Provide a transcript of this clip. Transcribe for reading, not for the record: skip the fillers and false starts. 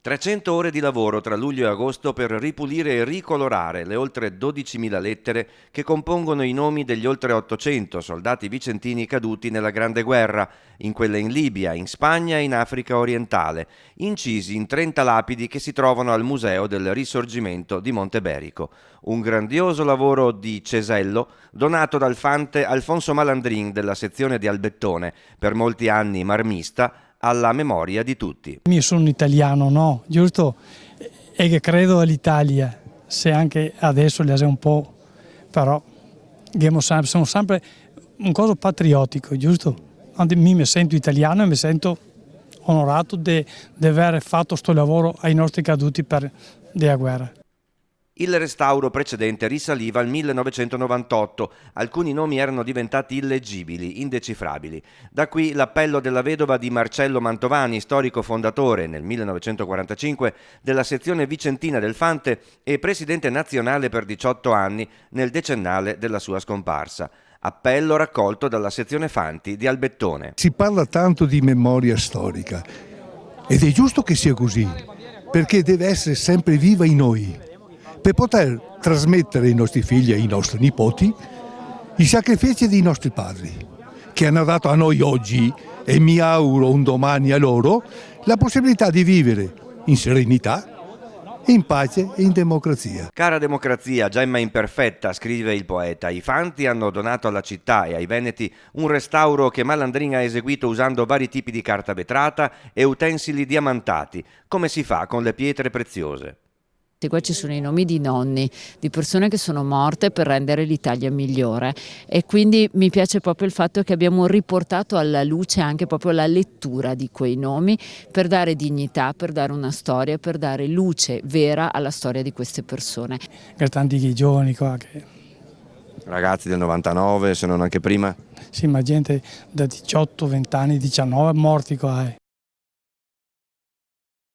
300 ore di lavoro tra luglio e agosto per ripulire e ricolorare le oltre 12.000 lettere che compongono i nomi degli oltre 800 soldati vicentini caduti nella Grande Guerra, in quelle in Libia, in Spagna e in Africa orientale, incisi in 30 lapidi che si trovano al Museo del Risorgimento di Monteberico. Un grandioso lavoro di cesello donato dal fante Alfonso Malandrin della sezione di Albettone, per molti anni marmista, alla memoria di tutti. Io sono italiano, no? Giusto? E che credo all'Italia, se anche adesso le un po', però sono sempre un cosa patriottico, giusto? Mi sento italiano e mi sento onorato di aver fatto questo lavoro ai nostri caduti per la guerra. Il restauro precedente risaliva al 1998, alcuni nomi erano diventati illeggibili, indecifrabili. Da qui l'appello della vedova di Marcello Mantovani, storico fondatore nel 1945 della sezione vicentina del Fante e presidente nazionale per 18 anni nel decennale della sua scomparsa. Appello raccolto dalla sezione Fanti di Albettone. Si parla tanto di memoria storica ed è giusto che sia così, perché deve essere sempre viva in noi, per poter trasmettere ai nostri figli e ai nostri nipoti i sacrifici dei nostri padri, che hanno dato a noi oggi, e mi auguro un domani a loro, la possibilità di vivere in serenità, in pace e in democrazia. Cara democrazia, gemma imperfetta, scrive il poeta, i Fanti hanno donato alla città e ai veneti un restauro che Malandrin ha eseguito usando vari tipi di carta vetrata e utensili diamantati, come si fa con le pietre preziose. Qua ci sono i nomi di nonni, di persone che sono morte per rendere l'Italia migliore, e quindi mi piace proprio il fatto che abbiamo riportato alla luce anche proprio la lettura di quei nomi per dare dignità, per dare una storia, per dare luce vera alla storia di queste persone. Per tanti giovani qua Ragazzi del 99, se non anche prima? Sì, ma gente da 18, 20 anni, 19 morti qua.